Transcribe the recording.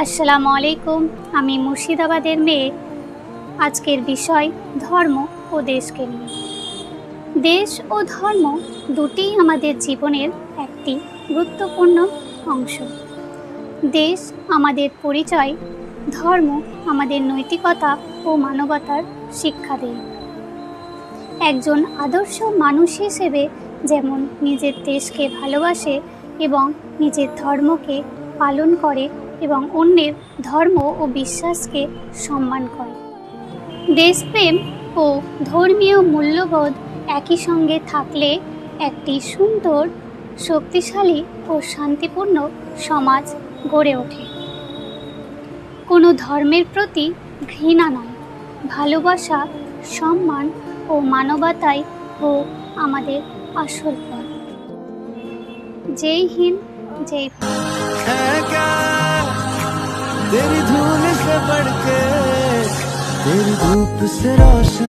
আসসালামু আলাইকুম। আমি মুর্শিদাবাদের মেয়ে। আজকের বিষয় ধর্ম ও দেশকে নিয়ে। দেশ ও ধর্ম দুটিই আমাদের জীবনের একটি গুরুত্বপূর্ণ অংশ। দেশ আমাদের পরিচয়, ধর্ম আমাদের নৈতিকতা ও মানবতার শিক্ষা দেয়। একজন আদর্শ মানুষ হিসেবে যেমন নিজের দেশকে ভালোবাসে এবং নিজের ধর্মকে পালন করে এবং অন্যের ধর্ম ও বিশ্বাসকে সম্মান করে। দেশপ্রেম ও ধর্মীয় মূল্যবোধ একই সঙ্গে থাকলে একটি সুন্দর, শক্তিশালী ও শান্তিপূর্ণ সমাজ গড়ে ওঠে। কোনো ধর্মের প্রতি ঘৃণা নয়, ভালোবাসা, সম্মান ও মানবতাই হোক আমাদের আসল পথ। জয় হিন্দ, জয় भारत। तेरी धूल से बढ़ के तेरी धूप से रोशन